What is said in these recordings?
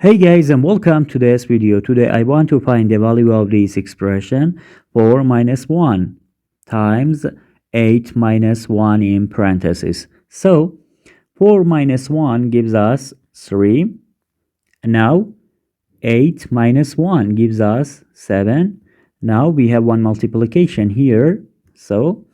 Hey guys, and welcome to this video. Today I want to find the value of this expression 4 minus 1 times 8 minus 1 in parentheses. So 4 minus 1 gives us 3. Now 8 minus 1 gives us 7. Now we have one multiplication here. So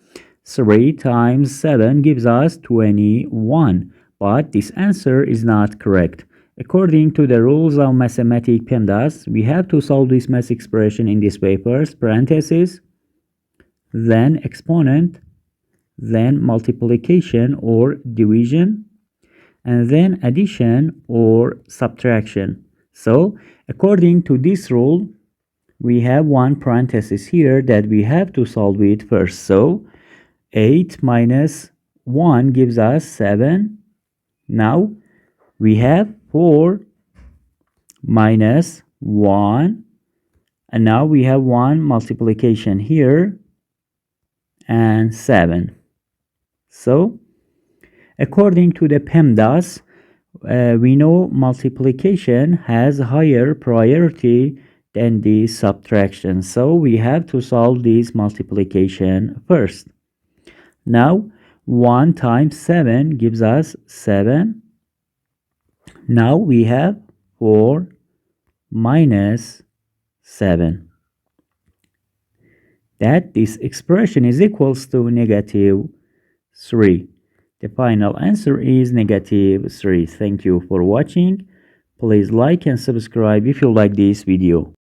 3 times 7 gives us 21. But this answer is not correct. According to the rules of mathematics PEMDAS, we have to solve this math expression in these papers, parentheses, then exponent, then multiplication or division, and then addition or subtraction. So, according to this rule, we have one parenthesis here that we have to solve it first. So, 8 minus 1 gives us 7. Now, we have 4 minus 1, and now we have one multiplication here and 7. So according to the PEMDAS, we know multiplication has higher priority than the subtraction, so we have to solve this multiplication first. Now 1 times 7 gives us 7. Now we have 4 minus 7. That this expression is equals to negative 3. The final answer is negative 3. Thank you for watching. Please like and subscribe if you like this video.